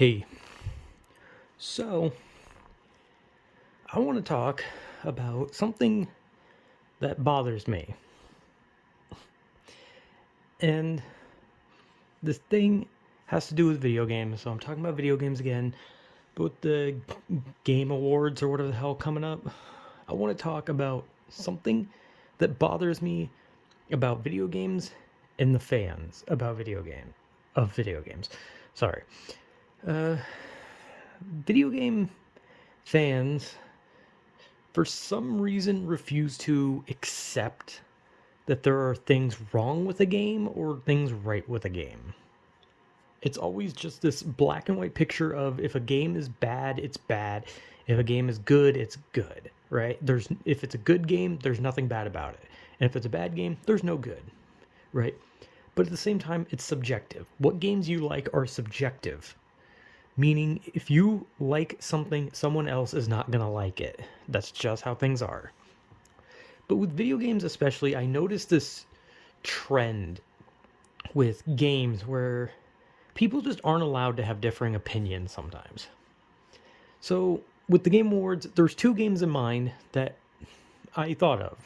Hey, so I want to talk about something that bothers me. And this thing has to do with video games. So I'm talking about video games again. But with the Game Awards or whatever the hell coming up, I want to talk about something that bothers me about video games and the fans about video games. Sorry. Uh, Video game fans for some reason refuse to accept that there are things wrong with a game or things right with a game. It's always just this black and white picture of if a game is bad, it's bad. If a game is good, it's good, right? If it's a good game, there's nothing bad about it. And if it's a bad game, there's no good, right? But at the same time, it's subjective. What games you like are subjective. Meaning, if you like something, someone else is not going to like it. That's just how things are. But with video games especially, I noticed this trend with games where people just aren't allowed to have differing opinions sometimes. So, with the Game Awards, there's two games in mind that I thought of.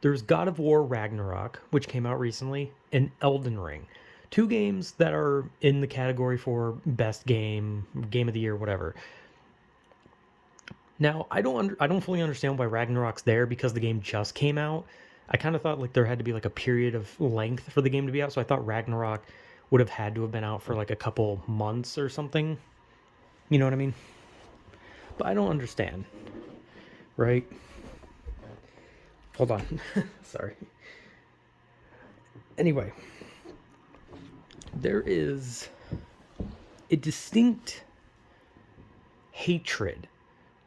There's God of War Ragnarok, which came out recently, and Elden Ring. Two games that are in the category for best game, game of the year, whatever. Now, I don't fully understand why Ragnarok's there because the game just came out. I kind of thought like there had to be like a period of length for the game to be out, so I thought Ragnarok would have had to have been out for like a couple months or something. You know what I mean? But I don't understand, right? Hold on. Sorry. Anyway, there is a distinct hatred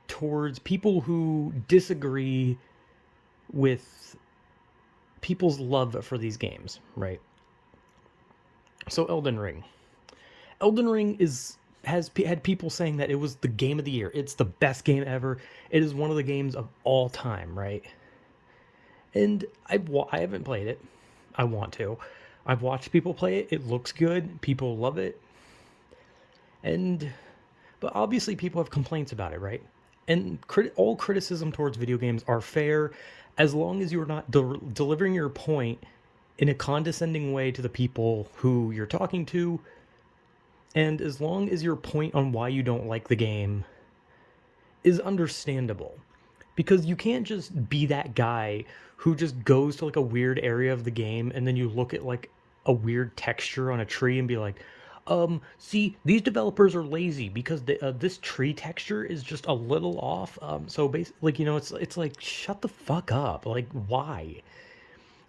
towards people who disagree with people's love for these games, right? So Elden Ring. Elden Ring has had people saying that it was the game of the year. It's the best game ever. It is one of the games of all time, right? And I haven't played it. I want to. I've watched people play it. It looks good. People love it. And but obviously people have complaints about it, right? And all criticism towards video games are fair as long as you're not delivering your point in a condescending way to the people who you're talking to, and as long as your point on why you don't like the game is understandable. Because you can't just be that guy who just goes to like a weird area of the game and then you look at like a weird texture on a tree and be like, see, these developers are lazy because this tree texture is just a little off. So basically, like, it's like, shut the fuck up. Like, why?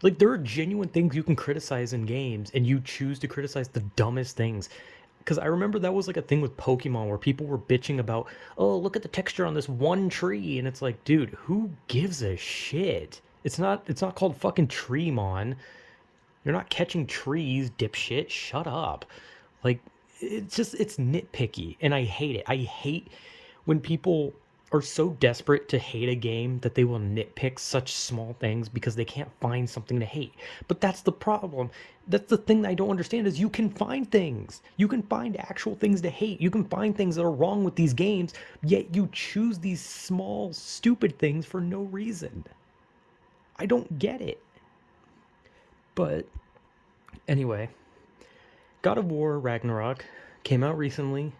Like, there are genuine things you can criticize in games, and you choose to criticize the dumbest things. Because I remember that was like a thing with Pokemon where people were bitching about, oh, look at the texture on this one tree, and it's like, dude, who gives a shit? It's not called fucking Treemon. You're not catching trees, dipshit. Shut up. Like, it's nitpicky, and I hate it. I hate when people are so desperate to hate a game that they will nitpick such small things because they can't find something to hate. But that's the problem. That's the thing that I don't understand is you can find things. You can find actual things to hate. You can find things that are wrong with these games, yet you choose these small, stupid things for no reason. I don't get it. But anyway, God of War Ragnarok came out recently,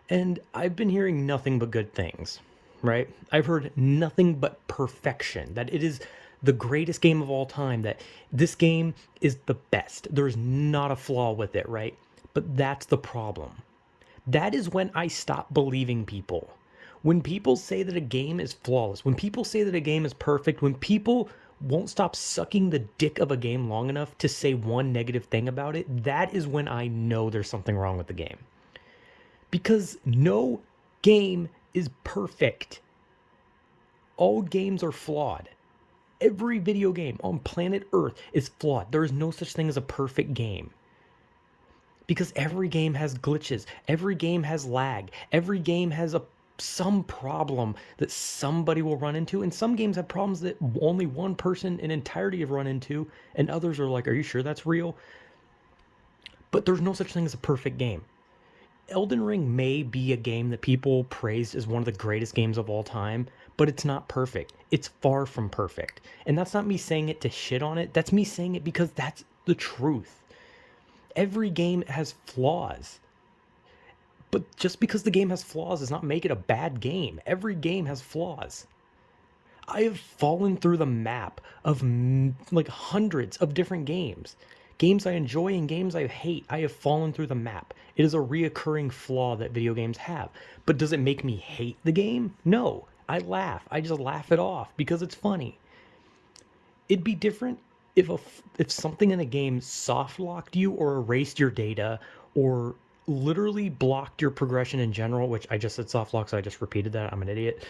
and I've been hearing nothing but good things, right? I've heard nothing but perfection, that it is the greatest game of all time, that this game is the best. There's not a flaw with it, right? But that's the problem. That is when I stop believing people. When people say that a game is flawless, when people say that a game is perfect, when people won't stop sucking the dick of a game long enough to say one negative thing about it, that is when I know there's something wrong with the game. Because no game is perfect. All games are flawed. Every video game on planet Earth is flawed. There is no such thing as a perfect game. Because every game has glitches. Every game has lag. Every game has some problem that somebody will run into. And some games have problems that only one person in entirety have run into. And others are like, are you sure that's real? But there's no such thing as a perfect game. Elden Ring may be a game that people praised as one of the greatest games of all time, but it's not perfect. It's far from perfect. And that's not me saying it to shit on it. That's me saying it because that's the truth. Every game has flaws. But just because the game has flaws does not make it a bad game. Every game has flaws. I have fallen through the map of like hundreds of different games. Games I enjoy and games I hate. I have fallen through the map. It is a reoccurring flaw that video games have. But does it make me hate the game? No. I laugh. I just laugh it off because it's funny. It'd be different if something in a game soft locked you or erased your data or literally blocked your progression in general, which I just said soft lock, so I just repeated that. I'm an idiot.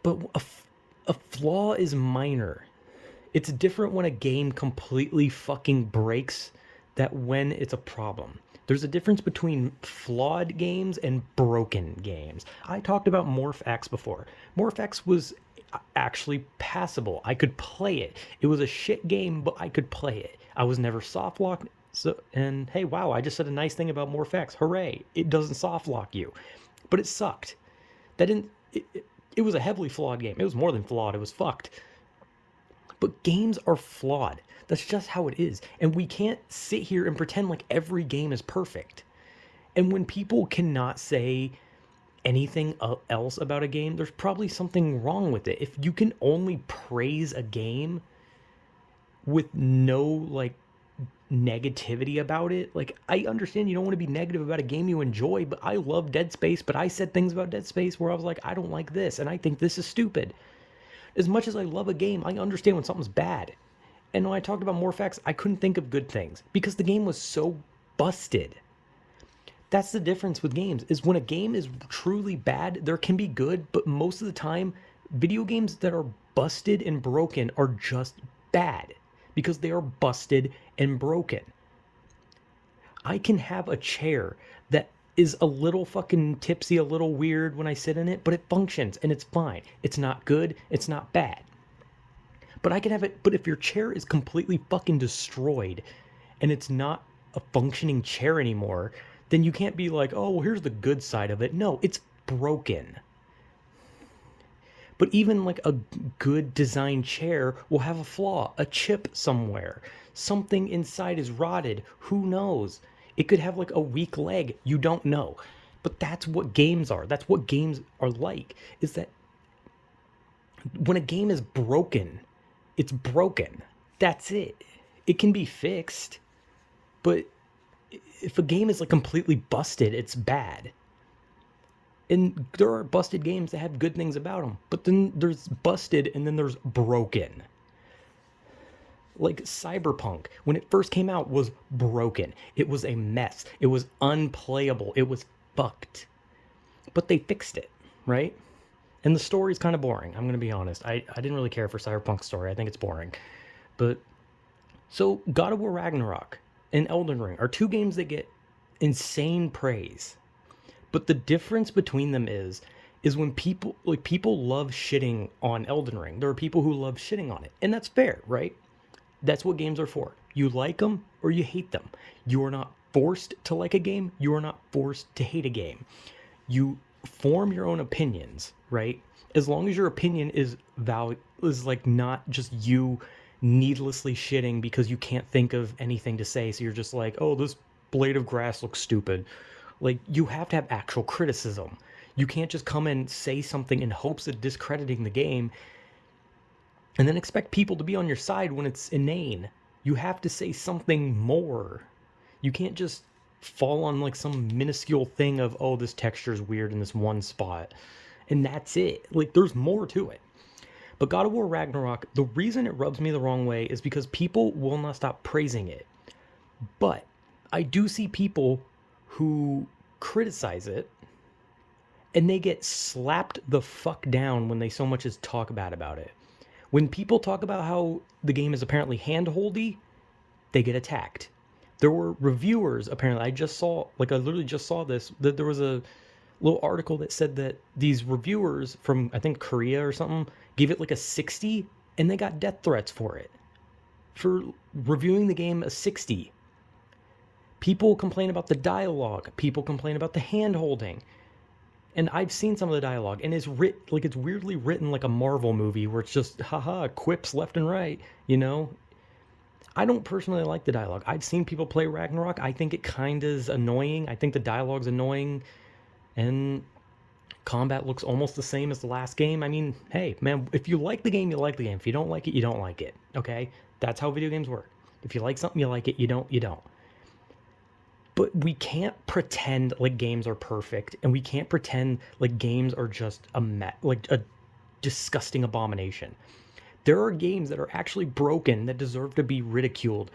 But a flaw is minor. It's different when a game completely fucking breaks that when it's a problem. There's a difference between flawed games and broken games. I talked about Morph X before. Morph X was actually passable. I could play it. It was a shit game, but I could play it. I was never soft locked. So, and hey, wow, I just said a nice thing about Morph X. Hooray. It doesn't soft lock you. But it sucked. That didn't it was a heavily flawed game. It was more than flawed. It was fucked. But games are flawed. That's just how it is. And we can't sit here and pretend like every game is perfect. And when people cannot say anything else about a game, there's probably something wrong with it. If you can only praise a game with no like negativity about it, like I understand you don't want to be negative about a game you enjoy, but I love Dead Space, but I said things about Dead Space where I was like, I don't like this and I think this is stupid. As much as I love a game, I understand when something's bad. And when I talked about Morph X, I couldn't think of good things because the game was so busted. That's the difference with games, is when a game is truly bad, there can be good, but most of the time, video games that are busted and broken are just bad because they are busted and broken. I can have a chair that is a little fucking tipsy, a little weird when I sit in it, but it functions and it's fine. It's not good, it's not bad. But I can have it, but if your chair is completely fucking destroyed and it's not a functioning chair anymore, then you can't be like, oh, well, here's the good side of it. No, it's broken. But even like a good designed chair will have a flaw, a chip somewhere. Something inside is rotted. Who knows? It could have like a weak leg. You don't know. But that's what games are. That's what games are like. Is that when a game is broken, it's broken. That's it. It can be fixed. But if a game is like completely busted, it's bad. And there are busted games that have good things about them, but then there's busted and then there's broken. Like Cyberpunk, when it first came out, was broken. It was a mess. It was unplayable. It was fucked. But they fixed it, right? And the story's kind of boring. I'm going to be honest. I didn't really care for Cyberpunk's story. I think it's boring. But so God of War Ragnarok and Elden Ring are two games that get insane praise. But the difference between them is when people love shitting on Elden Ring. There are people who love shitting on it. And that's fair, right? That's what games are for. You like them or you hate them. You are not forced to like a game. You are not forced to hate a game. You form your own opinions, right? As long as your opinion is like not just you needlessly shitting because you can't think of anything to say. So you're just like, oh, this blade of grass looks stupid. Like, you have to have actual criticism. You can't just come and say something in hopes of discrediting the game and then expect people to be on your side when it's inane. You have to say something more. You can't just fall on like some minuscule thing of, oh, this texture is weird in this one spot. And that's it. Like, there's more to it. But God of War Ragnarok, the reason it rubs me the wrong way is because people will not stop praising it. But I do see people who criticize it and they get slapped the fuck down when they so much as talk bad about it. When people talk about how the game is apparently hand-holdy, they get attacked. There were reviewers, apparently, I literally just saw this, that there was a little article that said that these reviewers from, I think, Korea or something, gave it like a 60, and they got death threats for it. For reviewing the game a 60. People complain about the dialogue. People complain about the hand holding. And I've seen some of the dialogue, and it's it's weirdly written like a Marvel movie where it's just haha quips left and right, you know. I don't personally like the dialogue. I've seen people play Ragnarok. I think it kind of is annoying. I think the dialogue's annoying, and combat looks almost the same as the last game. I mean, hey, man, if you like the game, you like the game. If you don't like it, you don't like it. Okay? That's how video games work. If you like something, you like it. You don't, you don't. But we can't pretend like games are perfect, and we can't pretend like games are just like a disgusting abomination. There are games that are actually broken that deserve to be ridiculed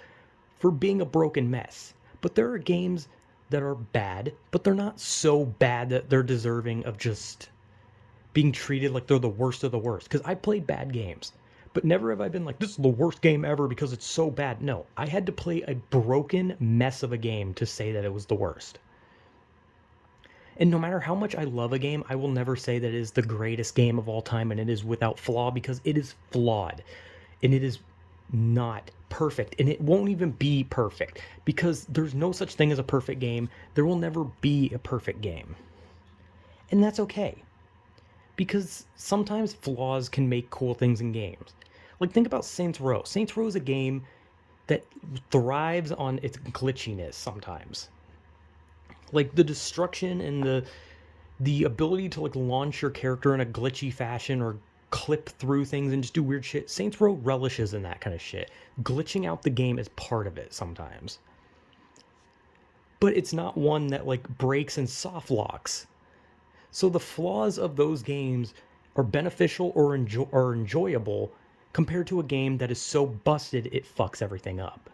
for being a broken mess. But there are games that are bad, but they're not so bad that they're deserving of just being treated like they're the worst of the worst. Because I played bad games, but never have I been like, this is the worst game ever because it's so bad. No, I had to play a broken mess of a game to say that it was the worst. And no matter how much I love a game, I will never say that it is the greatest game of all time and it is without flaw, because it is flawed and it is not perfect, and it won't even be perfect because there's no such thing as a perfect game. There will never be a perfect game. And that's okay, because sometimes flaws can make cool things in games. Like, think about Saints Row. Saints Row is a game that thrives on its glitchiness sometimes. Like the destruction and the ability to like launch your character in a glitchy fashion or clip through things and just do weird shit. Saints Row relishes in that kind of shit. Glitching out the game is part of it sometimes. But it's not one that like breaks and soft locks. So the flaws of those games are beneficial or enjoyable compared to a game that is so busted it fucks everything up.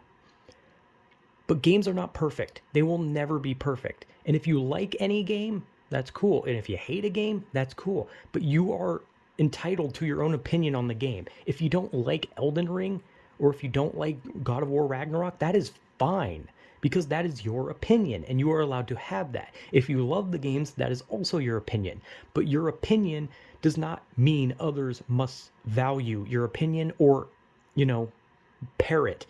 But games are not perfect. They will never be perfect. And if you like any game, that's cool. And if you hate a game, that's cool. But you are entitled to your own opinion on the game. If you don't like Elden Ring, or if you don't like God of War Ragnarok, that is fine, because that is your opinion and you are allowed to have that. If you love the games, that is also your opinion. But your opinion does not mean others must value your opinion or, parrot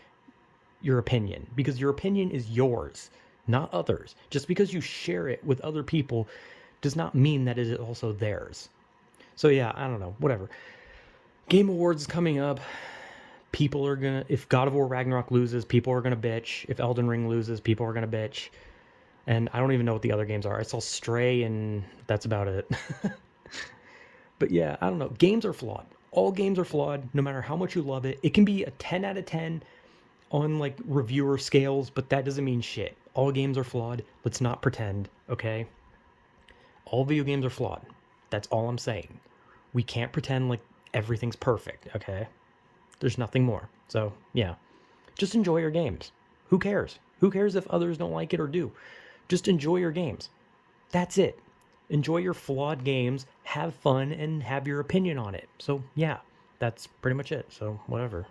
your opinion, because your opinion is yours, not others. Just because you share it with other people does not mean that it is also theirs. So yeah, I don't know, whatever. Game Awards is coming up. People are gonna, if God of War Ragnarok loses, people are gonna bitch. If Elden Ring loses, people are gonna bitch. And I don't even know what the other games are. I saw Stray and that's about it. But yeah, I don't know. Games are flawed. All games are flawed, no matter how much you love it. It can be a 10 out of 10 on like reviewer scales, but that doesn't mean shit. All games are flawed. Let's not pretend, okay? All video games are flawed. That's all I'm saying. We can't pretend like everything's perfect, okay? There's nothing more. So, yeah. Just enjoy your games. Who cares? Who cares if others don't like it or do? Just enjoy your games. That's it. Enjoy your flawed games, have fun, and have your opinion on it. So, yeah, that's pretty much it. So, whatever.